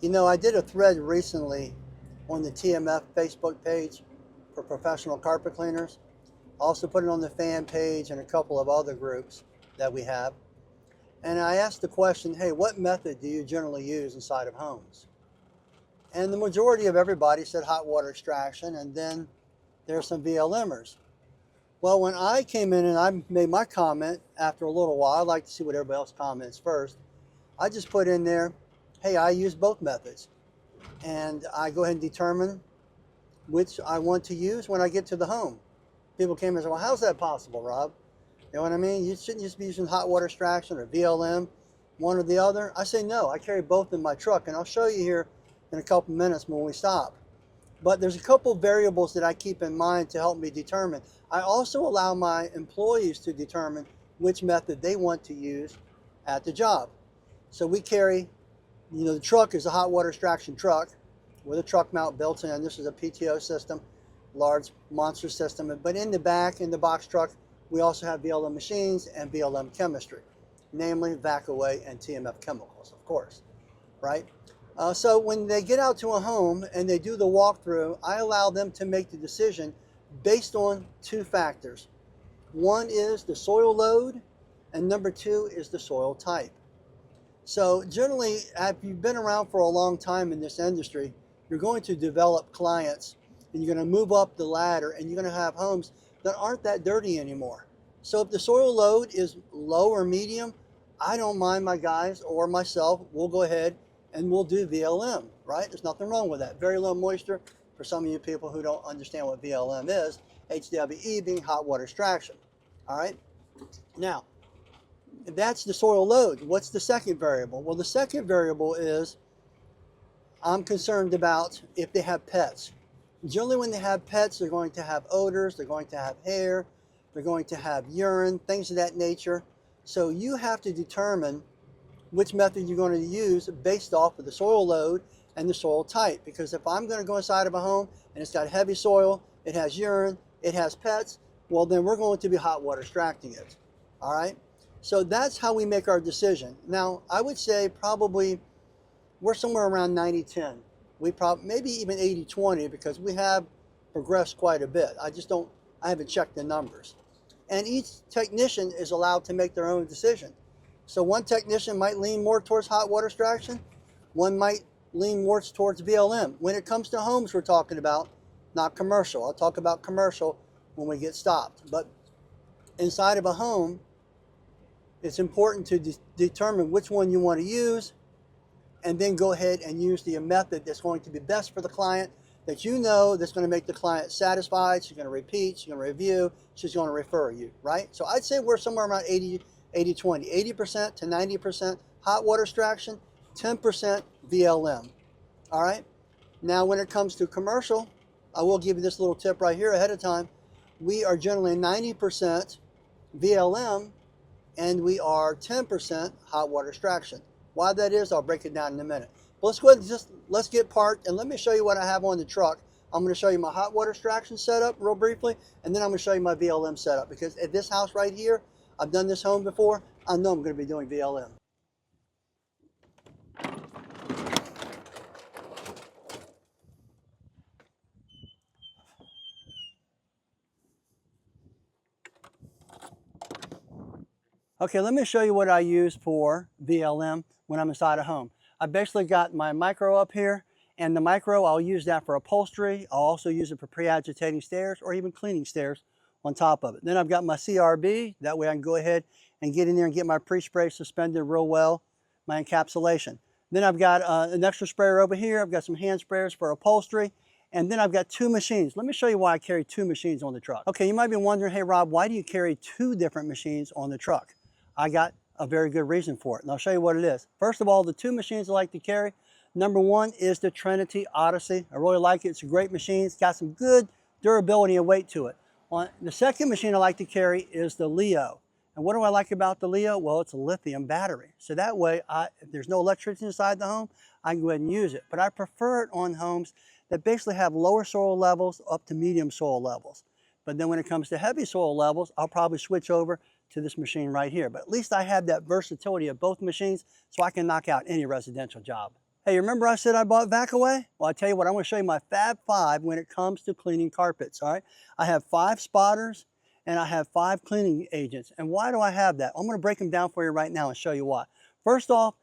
You know, I did a thread recently on the TMF Facebook page for professional carpet cleaners. Also put it on the fan page and a couple of other groups that we have. And I asked the question, hey, what method do you generally use inside of homes? And the majority of everybody said hot water extraction, and then there's some VLMers. Well, when I came in and I made my comment after a little while, I like to see what everybody else comments first. I just put in there, hey, I use both methods. And I go ahead and determine which I want to use when I get to the home. People came and said, well, how's that possible, Rob? You know what I mean? You shouldn't just be using hot water extraction or VLM, one or the other. I say no, I carry both in my truck, and I'll show you here in a couple minutes when we stop. But there's a couple variables that I keep in mind to help me determine. I also allow my employees to determine which method they want to use at the job. So we carry, you know, the truck is a hot water extraction truck with a truck mount built in. This is a PTO system, large monster system. But in the back, in the box truck, we also have VLM machines and VLM chemistry, namely VAC-away and TMF chemicals, of course, right? So when they get out to a home and they do the walkthrough, I allow them to make the decision based on two factors. One is the soil load, and number two is the soil type. So generally, if you've been around for a long time in this industry, you're going to develop clients, and you're going to move up the ladder, and you're going to have homes that aren't that dirty anymore. So if the soil load is low or medium, I don't mind my guys or myself, we'll go ahead and we'll do VLM, right? There's nothing wrong with that. Very low moisture, for some of you people who don't understand what VLM is, HWE being hot water extraction, all right? Now, that's the soil load. What's the second variable? Well, the second variable is I'm concerned about if they have pets. Generally, when they have pets, they're going to have odors, they're going to have hair, they're going to have urine, things of that nature. So you have to determine which method you're going to use based off of the soil load and the soil type. Because if I'm going to go inside of a home and it's got heavy soil, it has urine, it has pets, well, then we're going to be hot water extracting it. All right? So that's how we make our decision. Now, I would say probably we're somewhere around 90-10. We probably, maybe even 80-20, because we have progressed quite a bit. I haven't checked the numbers. And each technician is allowed to make their own decision. So one technician might lean more towards hot water extraction, one might lean more towards VLM. When it comes to homes we're talking about, not commercial. I'll talk about commercial when we get stopped. But inside of a home, it's important to determine which one you want to use, and then go ahead and use the method that's going to be best for the client, that you know that's going to make the client satisfied. She's going to repeat, she's going to review, she's going to refer you, right? So I'd say we're somewhere around 80-20, 80% to 90% hot water extraction, 10% VLM, all right? Now when it comes to commercial, I will give you this little tip right here ahead of time. We are generally 90% VLM, and we are 10% hot water extraction. Why that is, I'll break it down in a minute. But let's go ahead and let's get parked, and let me show you what I have on the truck. I'm going to show you my hot water extraction setup real briefly, and then I'm going to show you my VLM setup, because at this house right here, I've done this home before, I know I'm going to be doing VLM. Okay, let me show you what I use for VLM when I'm inside a home. I basically got my micro up here, and the micro, I'll use that for upholstery. I'll also use it for pre-agitating stairs or even cleaning stairs on top of it. Then I've got my CRB. That way I can go ahead and get in there and get my pre-spray suspended real well, my encapsulation. Then I've got an extra sprayer over here. I've got some hand sprayers for upholstery. And then I've got two machines. Let me show you why I carry two machines on the truck. Okay, you might be wondering, hey Rob, why do you carry two different machines on the truck? I got a very good reason for it, and I'll show you what it is. First of all, the two machines I like to carry, number one is the Trinity Odyssey. I really like it. It's a great machine. It's got some good durability and weight to it. The second machine I like to carry is the Leo. And what do I like about the Leo? Well, it's a lithium battery. So that way, if there's no electricity inside the home, I can go ahead and use it. But I prefer it on homes that basically have lower soil levels up to medium soil levels. But then when it comes to heavy soil levels, I'll probably switch over to this machine right here. But at least I have that versatility of both machines, so I can knock out any residential job. Hey, remember I said I bought VacAway? Well, I tell you what, I'm going to show you my Fab 5 when it comes to cleaning carpets, all right? I have 5 spotters and I have 5 cleaning agents. And why do I have that? I'm going to break them down for you right now and show you why. First off,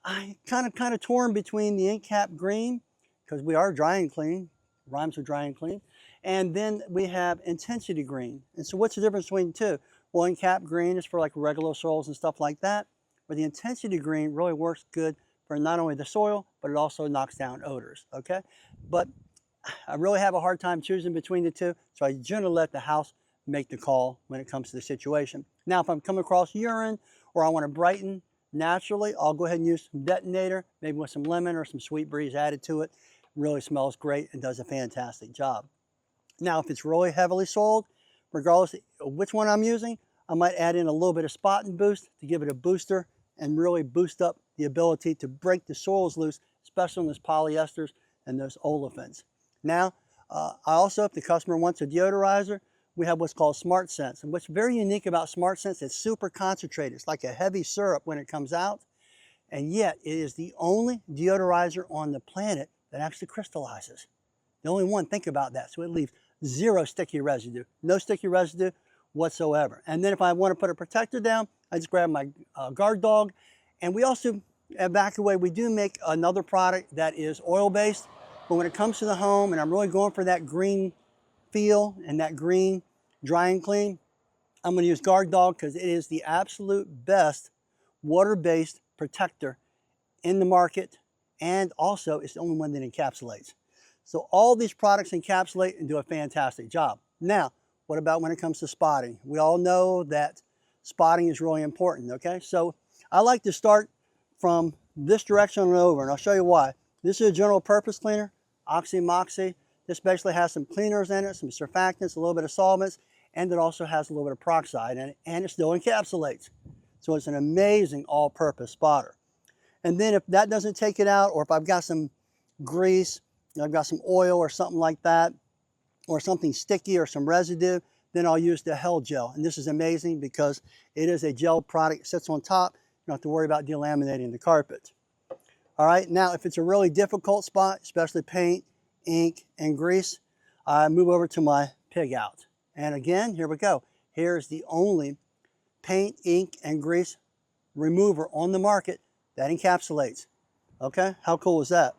I kind of torn between the Encap green, because we are dry and clean, rhymes with dry and clean, and then we have intensity green. And so what's the difference between the two? Well, Encap green is for like regular soils and stuff like that, but the intensity green really works good for not only the soil, but it also knocks down odors, okay? But I really have a hard time choosing between the two, so I generally let the house make the call when it comes to the situation. Now, if I'm coming across urine or I want to brighten naturally, I'll go ahead and use some detonator, maybe with some lemon or some sweet breeze added to it. Really smells great and does a fantastic job. Now, if it's really heavily soiled, regardless of which one I'm using, I might add in a little bit of spot and boost to give it a booster and really boost up the ability to break the soils loose, especially on those polyesters and those olefins. Now, I also, if the customer wants a deodorizer, we have what's called Smart Sense. And what's very unique about Smart Sense, it's super concentrated. It's like a heavy syrup when it comes out. And yet, it is the only deodorizer on the planet that actually crystallizes. The only one, think about that. So it leaves 0 sticky residue, no sticky residue whatsoever. And then if I want to put a protector down, I just grab my guard dog. And we also, at VacAway, we do make another product that is oil-based. But when it comes to the home, and I'm really going for that green feel and that green dry and clean, I'm going to use guard dog because it is the absolute best water-based protector in the market. And also, it's the only one that encapsulates. So all these products encapsulate and do a fantastic job. Now, what about when it comes to spotting? We all know that spotting is really important, okay? So I like to start from this direction and over, and I'll show you why. This is a general purpose cleaner, Oxy Moxie. This basically has some cleaners in it, some surfactants, a little bit of solvents, and it also has a little bit of peroxide in it, and it still encapsulates. So it's an amazing all-purpose spotter. And then if that doesn't take it out, or if I've got some grease, I've got some oil or something like that, or something sticky or some residue, then I'll use the Hell Gel. And this is amazing because it is a gel product. It sits on top. You don't have to worry about delaminating the carpet. All right, now if it's a really difficult spot, especially paint, ink, and grease, I move over to my Pig Out. And again, here we go. Here's the only paint, ink, and grease remover on the market that encapsulates. Okay, how cool is that?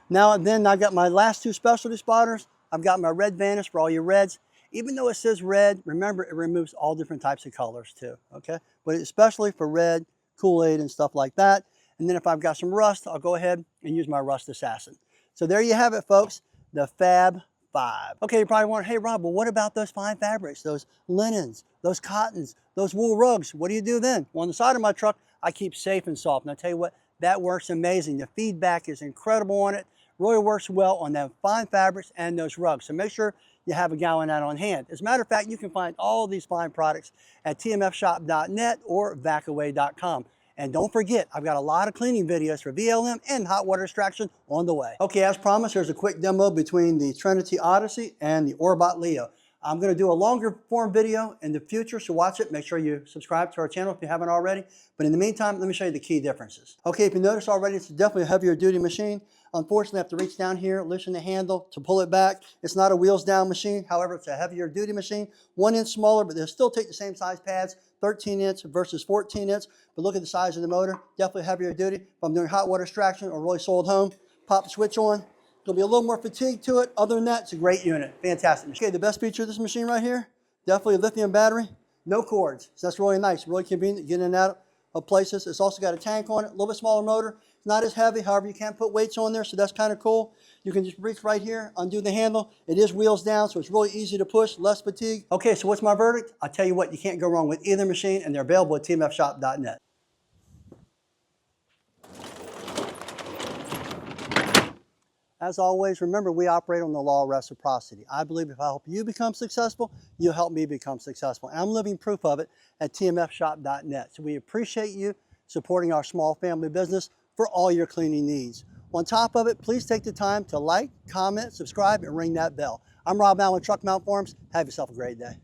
Now then, I've got my last 2 specialty spotters. I've got my Red Vanish for all your reds. Even though it says red, remember it removes all different types of colors too, okay? But especially for red, Kool-Aid and stuff like that. And then if I've got some rust, I'll go ahead and use my Rust Assassin. So there you have it, folks, the Fab 5. Okay, you're probably wondering, hey Rob, well what about those fine fabrics, those linens, those cottons, those wool rugs? What do you do then? Well, on the side of my truck, I keep Safe and Soft. And I'll tell you what, that works amazing. The feedback is incredible on it. Really works well on them fine fabrics and those rugs. So make sure you have a gallon out on hand. As a matter of fact, you can find all these fine products at tmfshop.net or vacaway.com. And don't forget, I've got a lot of cleaning videos for VLM and hot water extraction on the way. Okay, as promised, here's a quick demo between the Trinity Odyssey and the Orbot Leo. I'm going to do a longer form video in the future, so watch it. Make sure you subscribe to our channel if you haven't already. But in the meantime, let me show you the key differences. Okay, if you notice already, it's definitely a heavier duty machine. Unfortunately, I have to reach down here, loosen the handle to pull it back. It's not a wheels down machine. However, it's a heavier duty machine. 1 inch smaller, but they'll still take the same size pads, 13 inch versus 14 inch. But look at the size of the motor, definitely heavier duty. If I'm doing hot water extraction or really soiled home, pop the switch on. There'll be a little more fatigue to it. Other than that, it's a great unit. Fantastic machine. Okay, the best feature of this machine right here, definitely a lithium battery, no cords. So that's really nice, really convenient getting in and out of places. It's also got a tank on it, a little bit smaller motor. It's not as heavy, however, you can't put weights on there, so that's kind of cool. You can just reach right here, undo the handle. It is wheels down, so it's really easy to push, less fatigue. Okay, so what's my verdict? I'll tell you what, you can't go wrong with either machine, and they're available at tmfshop.net. As always, remember, we operate on the law of reciprocity. I believe if I help you become successful, you'll help me become successful. And I'm living proof of it at tmfshop.net. So we appreciate you supporting our small family business for all your cleaning needs. On top of it, please take the time to like, comment, subscribe, and ring that bell. I'm Rob Allen with Truck Mount Forums. Have yourself a great day.